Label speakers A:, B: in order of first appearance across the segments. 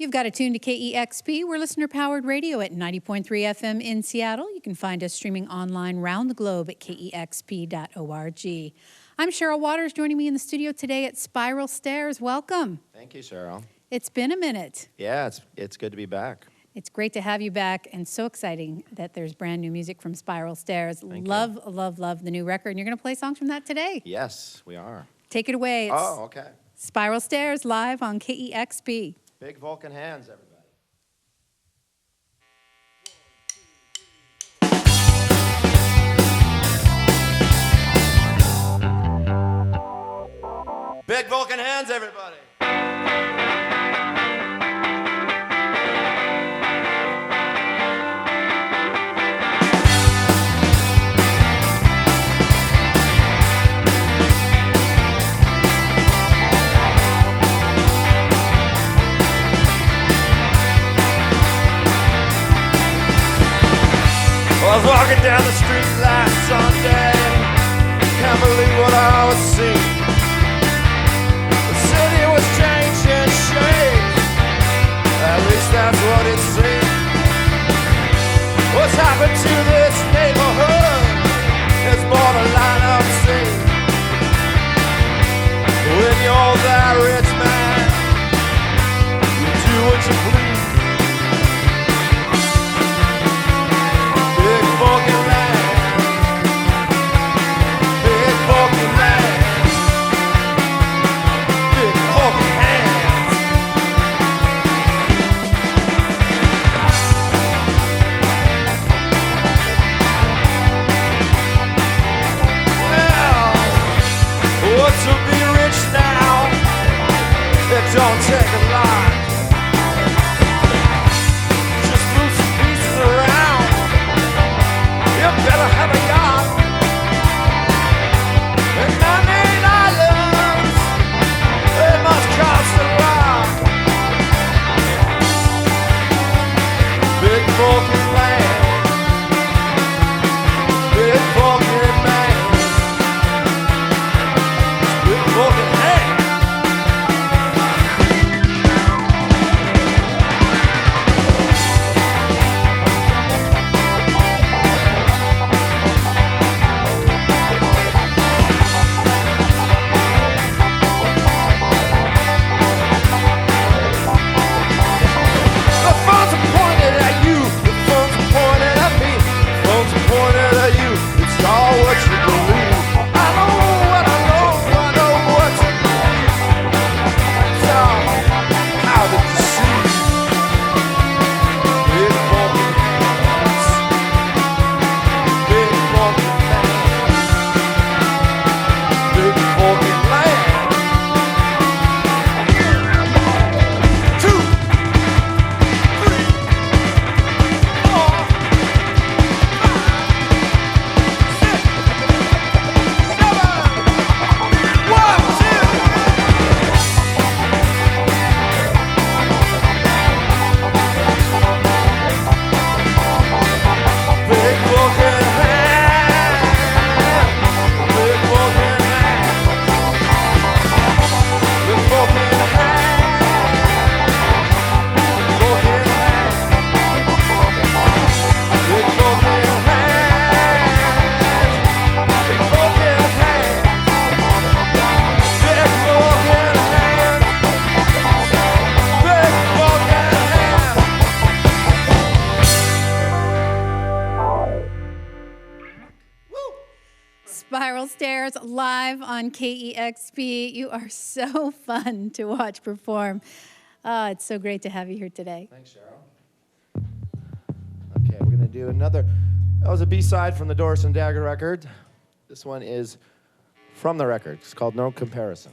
A: You've got it tuned to KEXP. We're listener-powered radio at 90.3 FM in Seattle. You can find us streaming online around the globe at KEXP.org. I'm Cheryl Waters, joining me in the studio today at Spiral Stairs. Welcome.
B: Thank you, Cheryl.
A: It's been a minute.
B: Yeah, it's good to be back.
A: It's great to have you back, and so exciting that there's brand new music from Spiral Stairs.
B: Thank
A: love,
B: you.
A: love the new record, and you're going to play songs from that today.
B: Yes, we are.
A: Take it away. It's
B: Okay.
A: Spiral Stairs live on KEXP.
B: Big Vulcan Hands, everybody. Big Vulcan Hands, everybody. I was walking down the street last Sunday, can't believe what I was seeing. The city was changing shape, at least that's what it seemed. What's happened to this neighborhood? It's borderline obscene. When you're that rich man, you do what you please. Don't take a lot. Just move some pieces around. You better have a yacht. And I mean islands, they must cost a lot. Big Vulcan land, big Vulcan man, big Vulcan hand.
A: Stairs live on KEXP. You are so fun to watch perform. It's so great to have you here today.
B: Thanks, Cheryl. Okay, we're going to do another. That was a B-side from the Doris and Dagger record. This one is from the record. It's called No Comparison.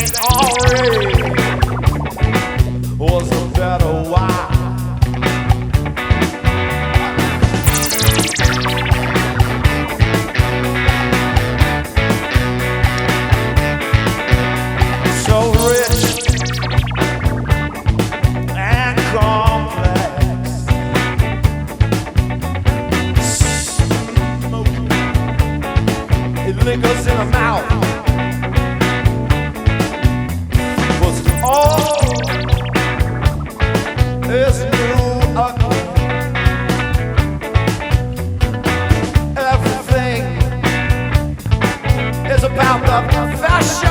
B: St. Henri was a better wife. So rich and complex, smoky, it lingers in the mouth. Was all is new again. Everything is about the fashion.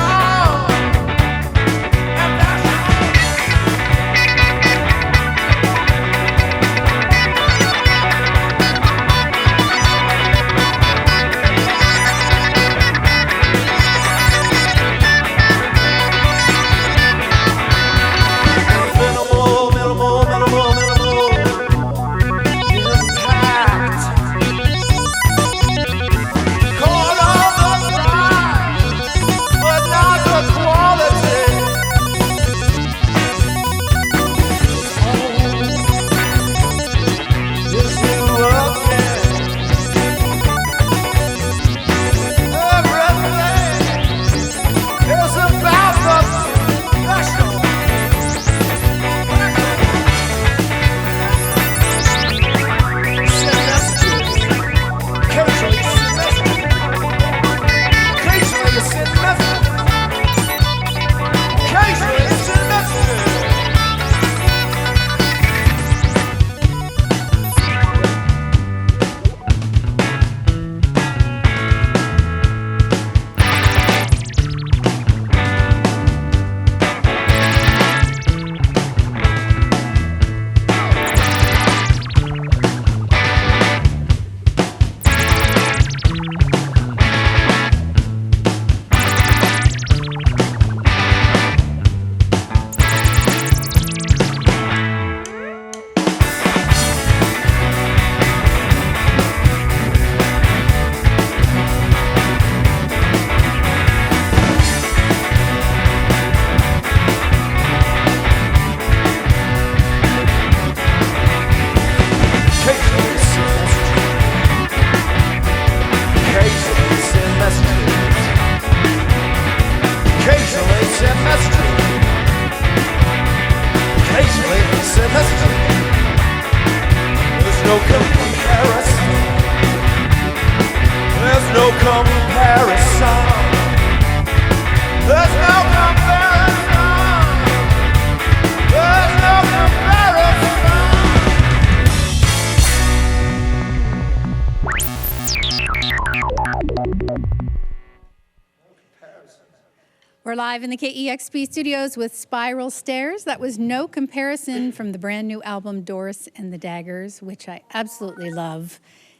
A: We're live in the KEXP studios with Spiral Stairs. That was No Comparison from the brand new album Doris and the Daggers, which I absolutely love.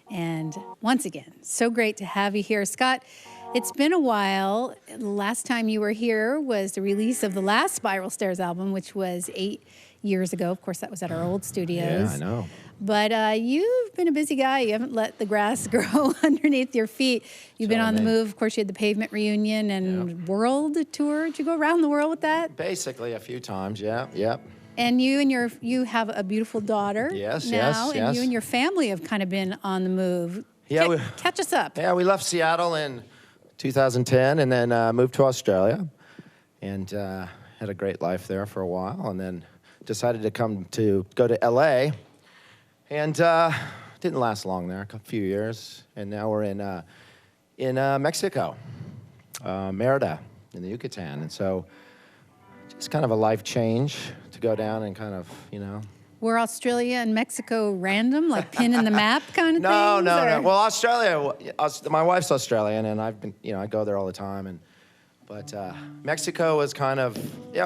A: And once again, so great to have you here. Scott, it's been a while. The last time you were here was the release of the last Spiral Stairs album, which was 8 years ago. Of course, that was at our old studios.
C: Yeah, I know.
A: But you've been a busy guy. You haven't let the grass grow underneath your feet. You've been on the move. Of course, you had the Pavement reunion and world tour. Did you go around the world with that?
C: Basically, a few times, yeah, yep.
A: And you have a beautiful daughter now, and you and your family have kind of been on the move.
C: Yeah,
A: catch us up.
C: Yeah, we left Seattle in 2010 and then moved to Australia and had a great life there for a while and then decided to go to LA. And didn't last long there, a few years. And now we're in Mexico, Merida, in the Yucatan. And so just kind of a life change to go down and kind of,
A: Were Australia and Mexico random, like pin in the map kind of things?
C: No. Well, Australia, my wife's Australian, and I've been, I go there all the time. But Mexico was kind of,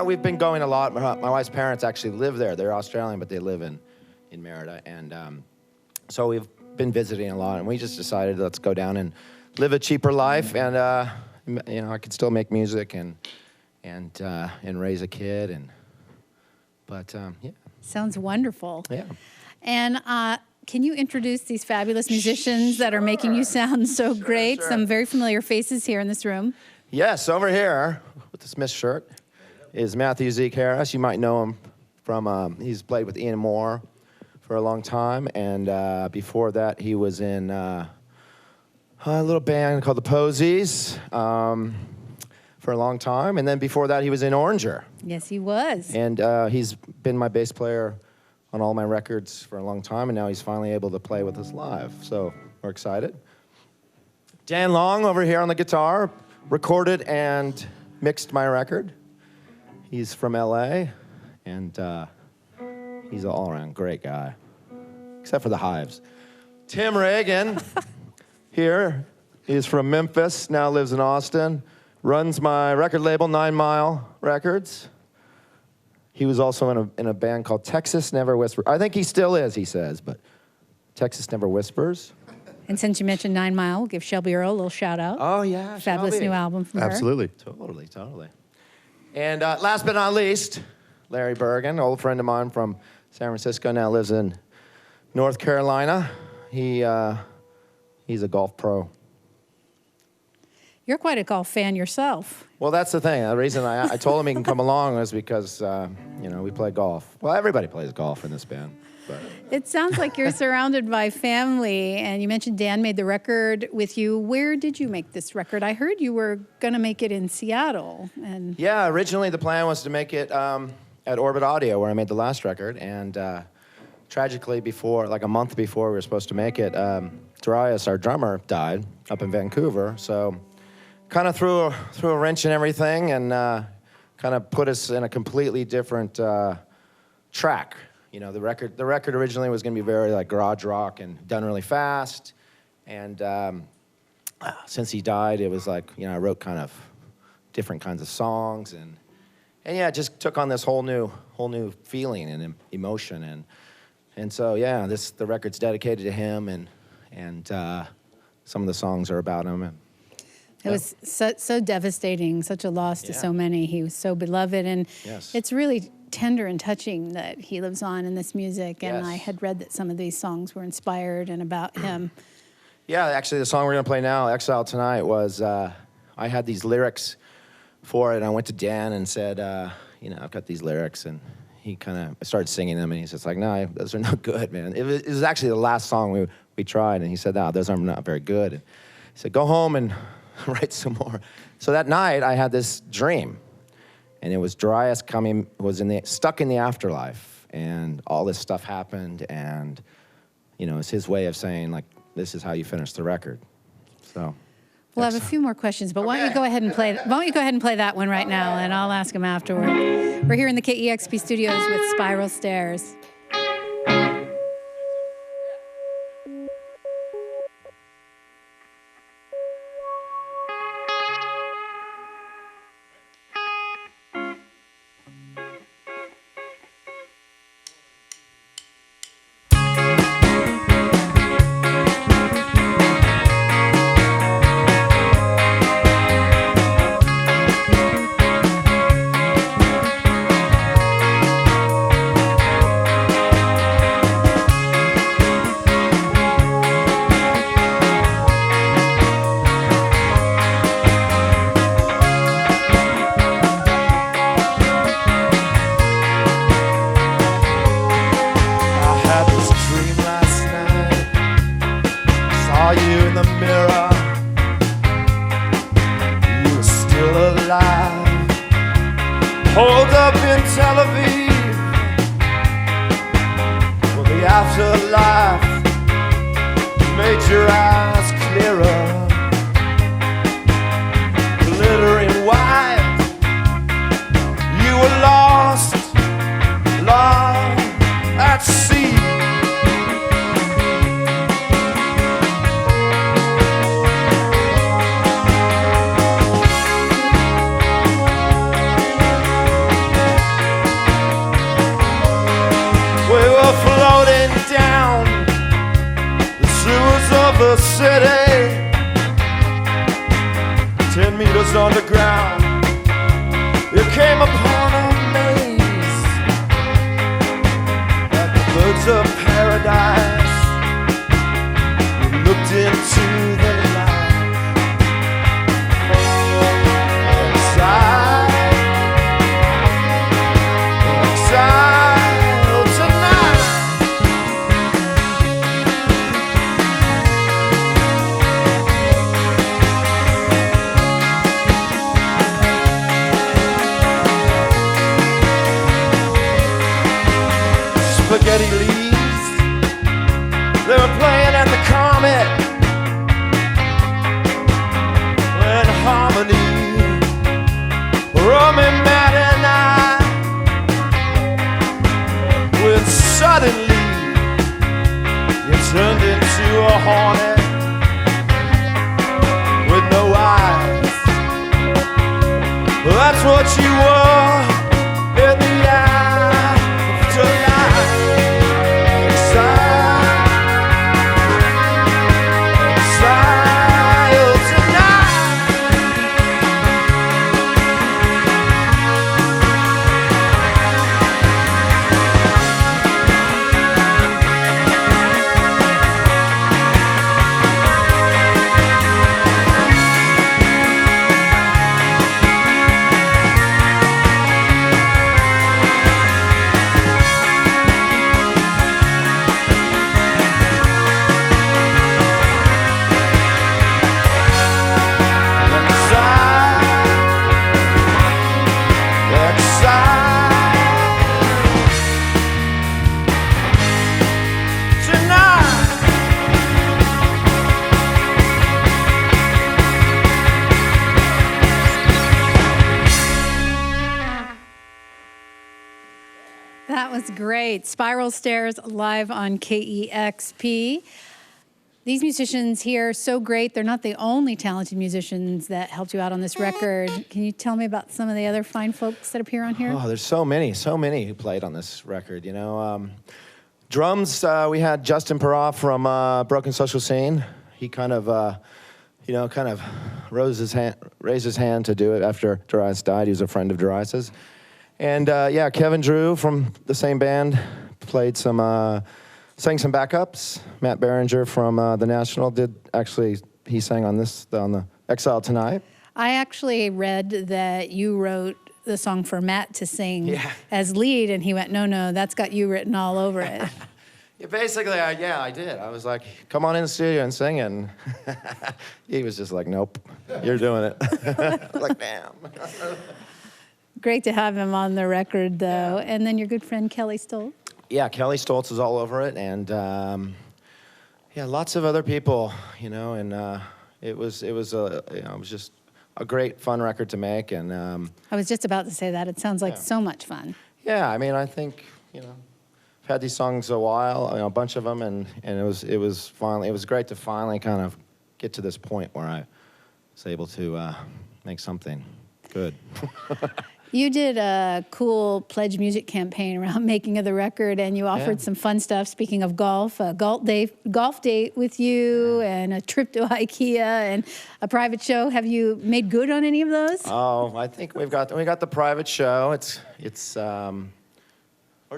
C: we've been going a lot. My wife's parents actually live there. They're Australian, but they live in Merida. And so we've been visiting a lot. And we just decided, let's go down and live a cheaper life. And, I could still make music and raise a kid. But
A: Sounds wonderful.
C: Yeah.
A: And can you introduce these fabulous musicians that are making you sound so great?
C: Sure.
A: Some very familiar faces here in this room.
C: Yes, over here, with the Smith shirt is Matthew Zeke Harris. You might know him from, he's played with Ian Moore for a long time. And before that, he was in a little band called the Posies for a long time. And then before that, he was in Oranger.
A: Yes, he was.
C: And he's been my bass player on all my records for a long time, and now he's finally able to play with us live. So we're excited. Dan Long over here on the guitar, recorded and mixed my record. He's from LA, and he's an all-around great guy, except for the hives. Tim Reagan here. He's from Memphis, now lives in Austin, runs my record label, 9 Mile Records. He was also in a band called Texas Never Whispers. I think he still is, he says, but Texas Never Whispers.
A: And since you mentioned 9 Mile, we'll give Shelby Earle a little shout out.
C: Oh, yeah.
A: Fabulous
C: Shelby.
A: new album from her.
D: Absolutely.
C: Totally. And last but not least, Larry Bergen, old friend of mine from San Francisco, now lives in North Carolina. He's a golf pro.
A: You're quite a golf fan yourself.
C: Well, that's the thing. The reason I told him he can come along was because, we play golf. Well, everybody plays golf in this band. But.
A: It sounds like you're surrounded by family, and you mentioned Dan made the record with you. Where did you make this record? I heard you were going to make it in Seattle. And
C: Yeah, originally the plan was to make it at Orbit Audio, where I made the last record, and tragically a month before we were supposed to make it, Darius, our drummer, died up in Vancouver, so kind of threw a wrench in everything and kind of put us in a completely different track. You know, the record originally was going to be very like garage rock and done really fast, and since he died, it was like, I wrote kind of different kinds of songs, and yeah, it just took on this whole new feeling and emotion, and so yeah, the record's dedicated to him, and some of the songs are about him. And
A: it was so devastating, such a loss to so many. He was so beloved, and it's really tender and touching that he lives on in this music. And I had read that some of these songs were inspired and about him.
C: Yeah, actually, the song we're gonna play now, "Exiled Tonight," was I had these lyrics for it, and I went to Dan and said, I've got these lyrics, and he kind of started singing them, and he's just like, "No, those are not good, man." It was actually the last song we tried, and he said, "No, those are not very good." And he said, "Go home and write some more." So that night, I had this dream, and it was Darius stuck in the afterlife, and all this stuff happened, and it's his way of saying, like, this is how you finish the record. So
A: We'll have a few more questions, but why don't you go ahead and play that one right now, and I'll ask him afterward. We're here in the KEXP studios with Spiral Stairs.
B: Inside Geddy Lee's. They were playing at the Comet when Harmony, Rummy, Matt and I, when suddenly you turned into a hornet with no eyes. Well, that's what you were in the eye of tonight. Exiled tonight.
A: That was great. Spiral Stairs live on KEXP. These musicians here are so great. They're not the only talented musicians that helped you out on this record. Can you tell me about some of the other fine folks that appear on here?
C: Oh, there's so many who played on this record, you know. Drums, we had Justin Perroff from Broken Social Scene. He kind of raised his hand to do it after Darius died. He was a friend of Darius's. And yeah, Kevin Drew from the same band played sang some backups. Matt Berenger from The National he sang on the Exiled Tonight.
A: I actually read that you wrote the song for Matt to sing as lead, and he went, no, that's got you written all over it.
C: Yeah, basically, I did. I was like, come on in the studio and sing, and he was just like, nope, you're doing it. I was like, damn.
A: Great to have him on the record, though. And then your good friend Kelly Stoltz.
C: Yeah, Kelly Stoltz is all over it, and lots of other people, you know, and it was just a great fun record to make, and
A: I was just about to say that. It sounds like so much fun.
C: Yeah, I mean, I think, you know, I've had these songs a while, you know, a bunch of them, and it was great to finally kind of get to this point where I was able to make something good.
A: You did a cool pledge music campaign around making of the record, and you offered some fun stuff. Speaking of golf, a golf date with you, and a trip to IKEA, and a private show. Have you made good on any of those?
C: Oh, I think we got the private show. It's or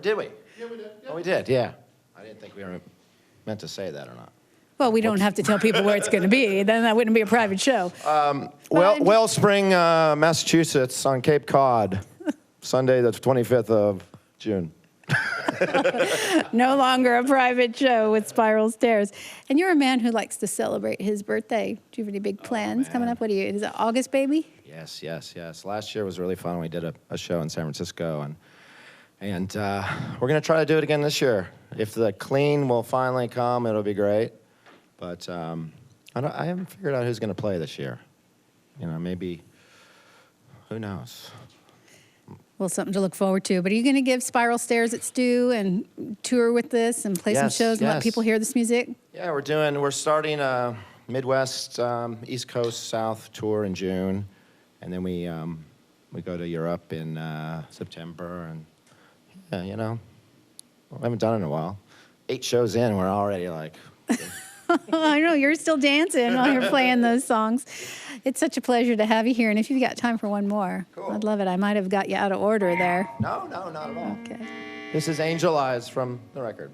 C: did we? Yeah, we did. Yeah. Oh, we did. Yeah. I didn't think we were meant to say that or not.
A: Well, we don't have to tell people where it's going to be. Then that wouldn't be a private show.
C: Wellspring, Massachusetts, on Cape Cod, Sunday the 25th of June.
A: No longer a private show with Spiral Stairs. And you're a man who likes to celebrate his birthday. Do you have any big plans coming up? Is it August, baby?
C: Yes. Last year was really fun. We did a show in San Francisco, and we're going to try to do it again this year. If the clean will finally come, it'll be great. But I haven't figured out who's going to play this year. You know, maybe, who knows?
A: Well, something to look forward to. But are you going to give Spiral Stairs its due and tour with this and play some shows and let people hear this music? Yeah,
C: we're starting a Midwest, East Coast, South tour in June. And then we go to Europe in September. And, you know, we haven't done it in a while. 8 shows in, we're already like... I know, you're still dancing while you're playing those songs. It's such a pleasure to have you here. And if you've got time for one more, cool. I'd love it. I might have got you out of order there. No, not at all. Okay. This is Angel Eyes from the record.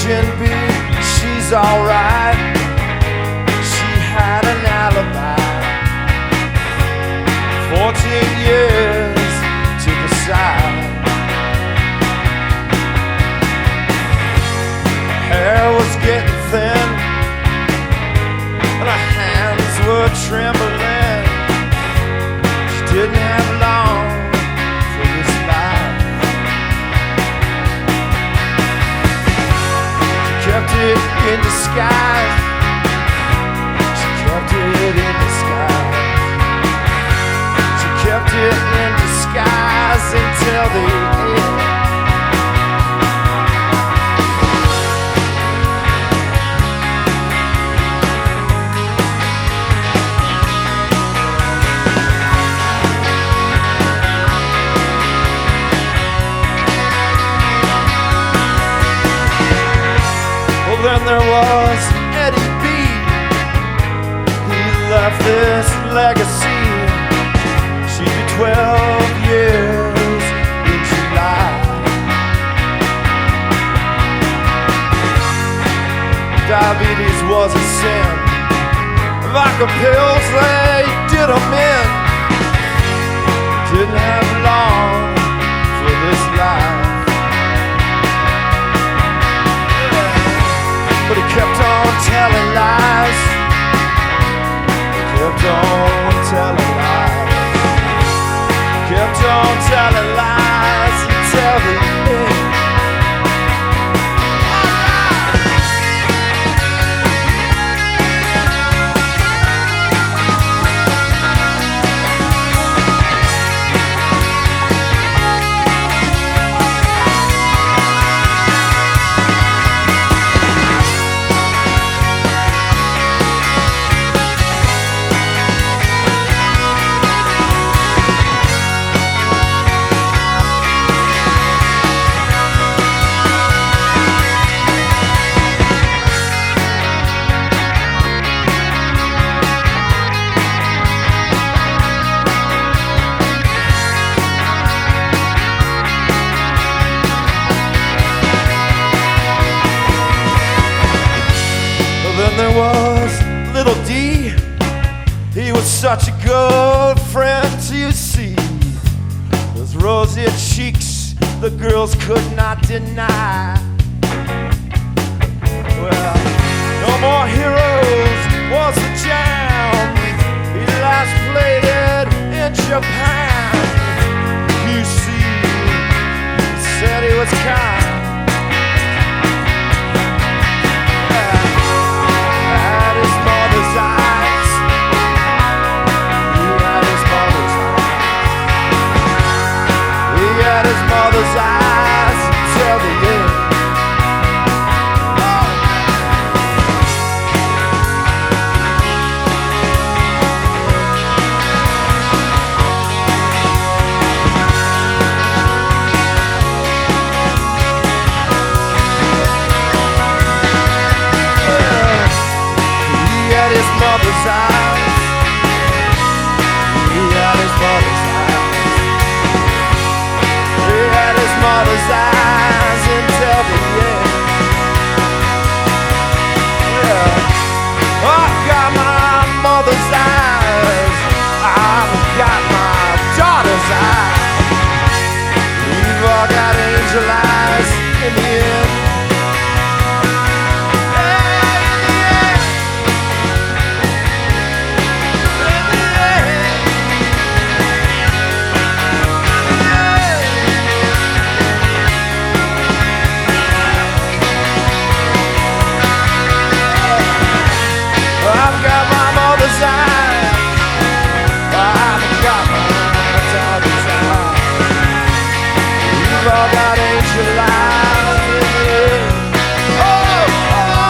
B: Agent B, she's alright. She had an alibi. 14 years to the side. Hair was getting thin and her hands were trembling. She didn't have long for this life. She kept it in disguise. She kept it in disguise. She kept it in disguise until the end. Then there was Eddie B. He left this legacy. She'd be 12 years in July. Diabetes was a sin. Vodka pills, they did 'em in. Didn't have long for this life. But he kept on telling lies. He kept on telling lies. Kept on telling lies until the end. There was little D. He was such a good friend to see. Those rosy cheeks the girls could not deny. Well, no more heroes was the jam. He last played it in Japan. You see, he said he was kind. Mother's eyes until the end. He had his mother's eyes. He had his mother's eyes. He had his mother's eyes until the end. Yeah, I've got my mother's eyes. I've got my daughter's eyes. We've all got angel eyes in the end. I've got my mother's eyes. I've got my daughter's eyes. We've all got angel eyes. Oh, yeah, yeah.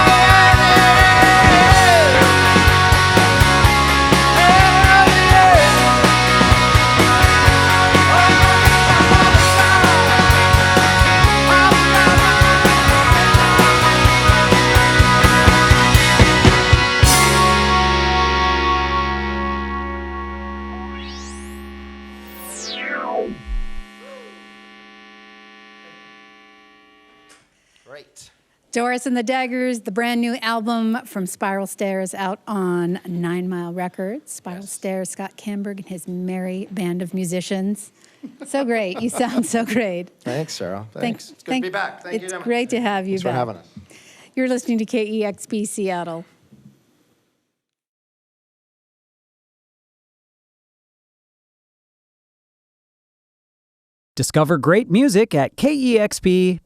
C: Great.
A: Doris and the Daggers, the brand new album from Spiral Stairs out on 9 Mile Records. Spiral Stairs, Scott Camberg and his merry band of musicians. So great. You sound so great.
C: Thanks, Cheryl. Thanks. It's good to be back. Thank you.
A: It's great to have you
C: Thanks
A: back.
C: for having us.
A: You're listening to KEXP Seattle.
D: Discover great music at KEXP.org.